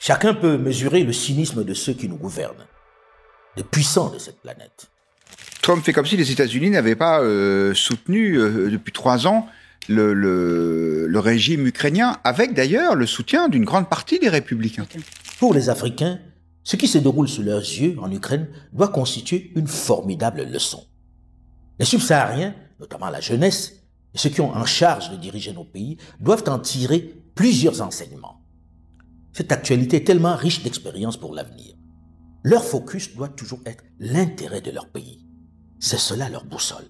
Chacun peut mesurer le cynisme de ceux qui nous gouvernent, des puissants de cette planète. Trump fait comme si les États-Unis n'avaient pas soutenu depuis 3 ans le régime ukrainien, avec d'ailleurs le soutien d'une grande partie des républicains. Pour les Africains, ce qui se déroule sous leurs yeux en Ukraine doit constituer une formidable leçon. Les subsahariens, notamment la jeunesse, et ceux qui ont en charge de diriger nos pays, doivent en tirer plusieurs enseignements. Cette actualité est tellement riche d'expériences pour l'avenir. Leur focus doit toujours être l'intérêt de leur pays. C'est cela leur boussole.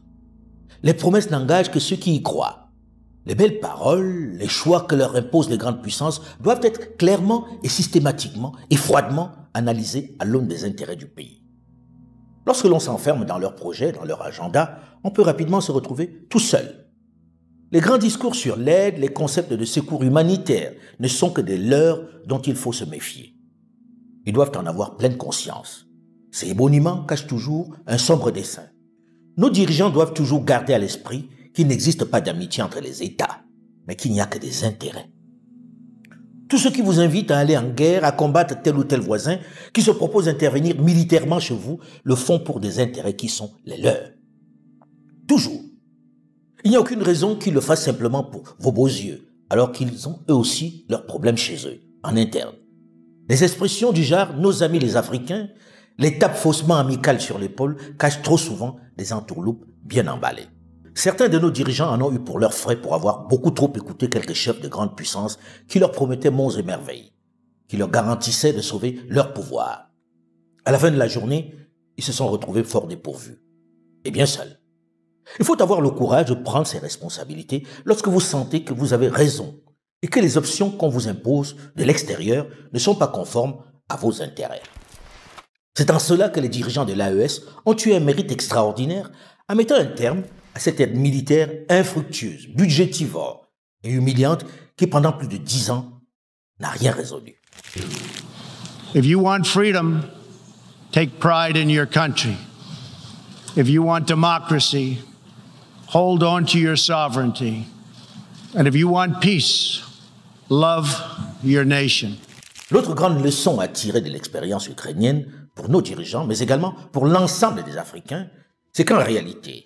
Les promesses n'engagent que ceux qui y croient. Les belles paroles, les choix que leur imposent les grandes puissances doivent être clairement et systématiquement et froidement analysés à l'aune des intérêts du pays. Lorsque l'on s'enferme dans leurs projets, dans leur agenda, on peut rapidement se retrouver tout seul. Les grands discours sur l'aide, les concepts de secours humanitaire ne sont que des leurres dont il faut se méfier. Ils doivent en avoir pleine conscience. Ces monuments cachent toujours un sombre dessein. Nos dirigeants doivent toujours garder à l'esprit qu'il n'existe pas d'amitié entre les États, mais qu'il n'y a que des intérêts. Tous ceux qui vous invitent à aller en guerre, à combattre tel ou tel voisin, qui se proposent d'intervenir militairement chez vous, le font pour des intérêts qui sont les leurs. Toujours. Il n'y a aucune raison qu'ils le fassent simplement pour vos beaux yeux, alors qu'ils ont eux aussi leurs problèmes chez eux, en interne. Les expressions du genre « nos amis les Africains », les tapes faussement amicales sur l'épaule cachent trop souvent des entourloupes bien emballées. Certains de nos dirigeants en ont eu pour leurs frais pour avoir beaucoup trop écouté quelques chefs de grande puissance qui leur promettaient monts et merveilles, qui leur garantissaient de sauver leur pouvoir. À la fin de la journée, ils se sont retrouvés fort dépourvus et bien seuls. Il faut avoir le courage de prendre ses responsabilités lorsque vous sentez que vous avez raison et que les options qu'on vous impose de l'extérieur ne sont pas conformes à vos intérêts. C'est en cela que les dirigeants de l'AES ont eu un mérite extraordinaire en mettant un terme à cette aide militaire infructueuse, budgétivore et humiliante qui, pendant plus de 10 ans, n'a rien résolu. If you want freedom, take pride in your country. If you want democracy, hold on to your sovereignty. And if you want peace, love your nation. L'autre grande leçon à tirer de l'expérience ukrainienne pour nos dirigeants, mais également pour l'ensemble des Africains, c'est qu'en réalité,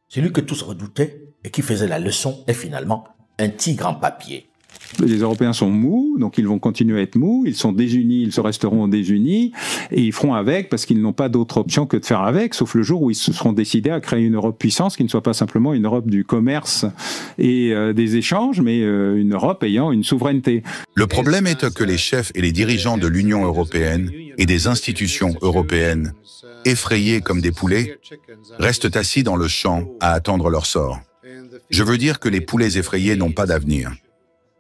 celui que tous redoutaient et qui faisait la leçon est finalement un tigre en papier. Les Européens sont mous, donc ils vont continuer à être mous, ils sont désunis, ils se resteront désunis, et ils feront avec parce qu'ils n'ont pas d'autre option que de faire avec, sauf le jour où ils se seront décidés à créer une Europe puissance qui ne soit pas simplement une Europe du commerce et des échanges, mais une Europe ayant une souveraineté. Le problème est que les chefs et les dirigeants de l'Union européenne et des institutions européennes, effrayés comme des poulets, restent assis dans le champ à attendre leur sort. Je veux dire que les poulets effrayés n'ont pas d'avenir.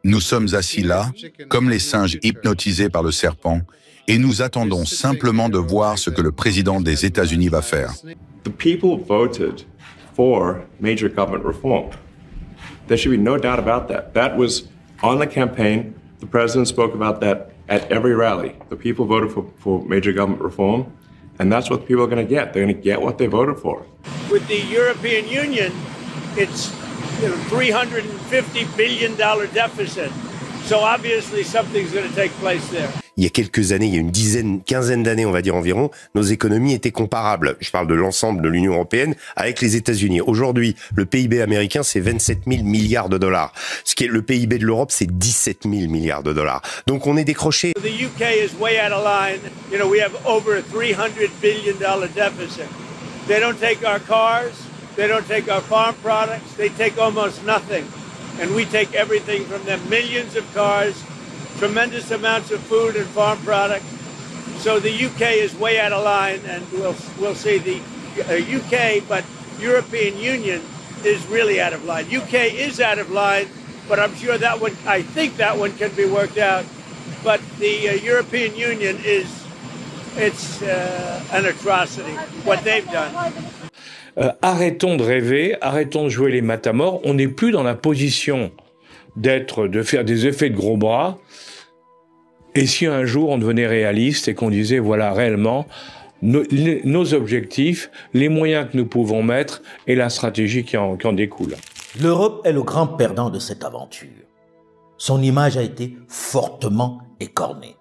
Nous sommes assis là, comme les singes hypnotisés par le serpent, et nous attendons simplement de voir ce que le président des États-Unis va faire. The people voted for major government reform. There should be no doubt about that. That was on the campaign. The president spoke about that at every rally. The people voted for major government reform, and that's what the people are going to get. They're going to get what they voted for. With the European Union, it's $350 billion deficit. So obviously something's going to take place there. Il y a quelques années, il y a une quinzaine d'années, on va dire environ, nos économies étaient comparables. Je parle de l'ensemble de l'Union européenne avec les États-Unis. Aujourd'hui, le PIB américain, c'est 27 000 milliards de dollars. Ce qui est le PIB de l'Europe, c'est 17 000 milliards de dollars. Donc on est décroché. The UK is way out of line. You know, we have over a $300 billion deficit. They don't take our cars. They don't take our farm products. They take almost nothing. And we take everything from them. Millions of cars, tremendous amounts of food and farm products. So the UK is way out of line, and we'll see the UK, but European Union is really out of line. UK is out of line, but I'm sure that one, I think that one can be worked out. But the European Union it's an atrocity, what they've done. Arrêtons de rêver, arrêtons de jouer les matamores. On n'est plus dans la position de faire des effets de gros bras. Et si un jour on devenait réaliste et qu'on disait voilà réellement nos objectifs, les moyens que nous pouvons mettre et la stratégie qui en découle. L'Europe est le grand perdant de cette aventure. Son image a été fortement écornée.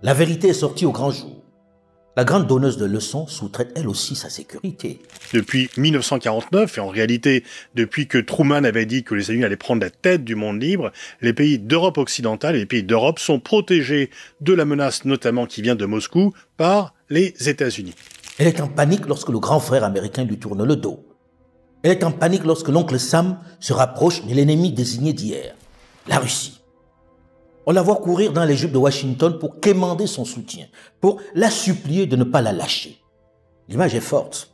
La vérité est sortie au grand jour. La grande donneuse de leçons sous-traite elle aussi sa sécurité. Depuis 1949, et en réalité depuis que Truman avait dit que les États-Unis allaient prendre la tête du monde libre, les pays d'Europe occidentale et les pays d'Europe sont protégés de la menace notamment qui vient de Moscou par les États-Unis. Elle est en panique lorsque le grand frère américain lui tourne le dos. Elle est en panique lorsque l'oncle Sam se rapproche de l'ennemi désigné d'hier, la Russie. On la voit courir dans les jupes de Washington pour quémander son soutien, pour la supplier de ne pas la lâcher. L'image est forte.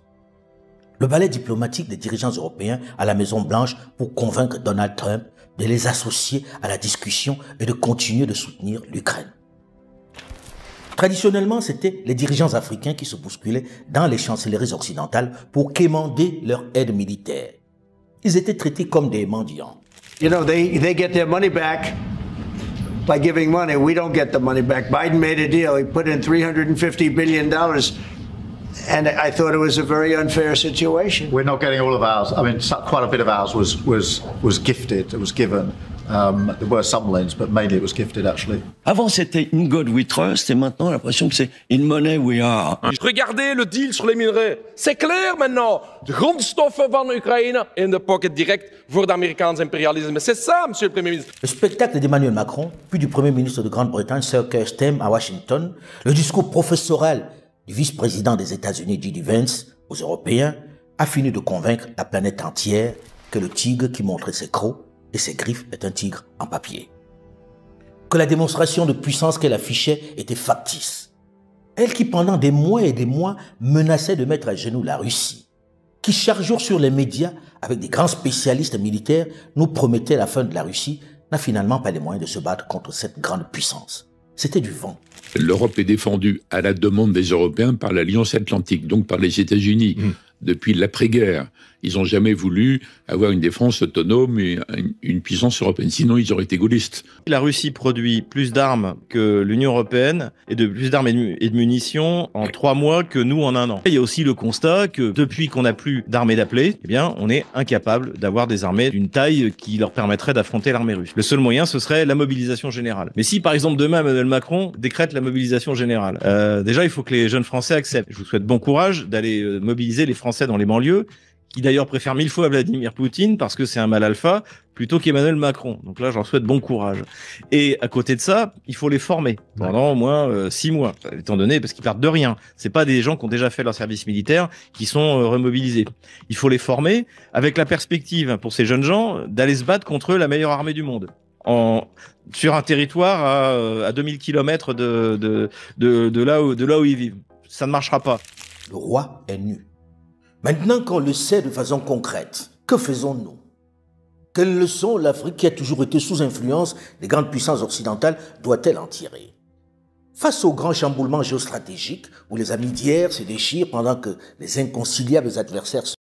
Le ballet diplomatique des dirigeants européens à la Maison-Blanche pour convaincre Donald Trump de les associer à la discussion et de continuer de soutenir l'Ukraine. Traditionnellement, c'étaient les dirigeants africains qui se bousculaient dans les chancelleries occidentales pour quémander leur aide militaire. Ils étaient traités comme des mendiants. You know, they get their money back by giving money. We don't get the money back. Biden made a deal. He put in $350 billion. And I thought it was a very unfair situation. We're not getting all of ours. I mean, quite a bit of ours was gifted. It was given. There were some lends, but mainly it was gifted, actually. Avant, c'était In God We Trust, et maintenant, l'impression que c'est In Money We Are. Regardez le deal sur les minerais. C'est clair maintenant. De grondstoffen van Oekraïne in de pocket direct voor de Amerikaans imperialisme. C'est ça, monsieur le Premier ministre. Le spectacle d'Emmanuel Macron, puis du Premier ministre de Grande-Bretagne, Sir Keir Starmer, à Washington, le discours professoral du vice-président des États-Unis, J.D. Vance, aux Européens, a fini de convaincre la planète entière que le tigre qui montrait ses crocs et ses griffes est un tigre en papier. Que la démonstration de puissance qu'elle affichait était factice. Elle qui pendant des mois et des mois menaçait de mettre à genoux la Russie, qui chaque jour sur les médias, avec des grands spécialistes militaires, nous promettait la fin de la Russie, n'a finalement pas les moyens de se battre contre cette grande puissance. C'était du vent. L'Europe est défendue à la demande des Européens par l'Alliance Atlantique, donc par les États-Unis. Depuis l'après-guerre, ils n'ont jamais voulu avoir une défense autonome et une puissance européenne. Sinon, ils auraient été gaullistes. La Russie produit plus d'armes que l'Union européenne et de plus d'armes et de munitions en 3 mois que nous en 1 an. Il y a aussi le constat que depuis qu'on n'a plus d'armées d'appelés, eh bien, on est incapable d'avoir des armées d'une taille qui leur permettrait d'affronter l'armée russe. Le seul moyen, ce serait la mobilisation générale. Mais si, par exemple, demain, Emmanuel Macron décrète la mobilisation générale, déjà, il faut que les jeunes Français acceptent. Je vous souhaite bon courage d'aller mobiliser les Français dans les banlieues, qui d'ailleurs préfèrent 1000 fois Vladimir Poutine parce que c'est un mal alpha, plutôt qu'Emmanuel Macron. Donc là, j'en souhaite bon courage. Et à côté de ça, il faut les former pendant au moins 6 mois, étant donné, parce qu'ils partent de rien. C'est pas des gens qui ont déjà fait leur service militaire qui sont remobilisés. Il faut les former avec la perspective, pour ces jeunes gens, d'aller se battre contre la meilleure armée du monde. Sur un territoire à 2000 km de là où ils vivent. Ça ne marchera pas. Le roi est nu. Maintenant qu'on le sait de façon concrète, que faisons-nous? Quelle leçon l'Afrique, qui a toujours été sous influence des grandes puissances occidentales, doit-elle en tirer? Face au grand chamboulement géostratégique où les amis d'hier se déchirent pendant que les inconciliables adversaires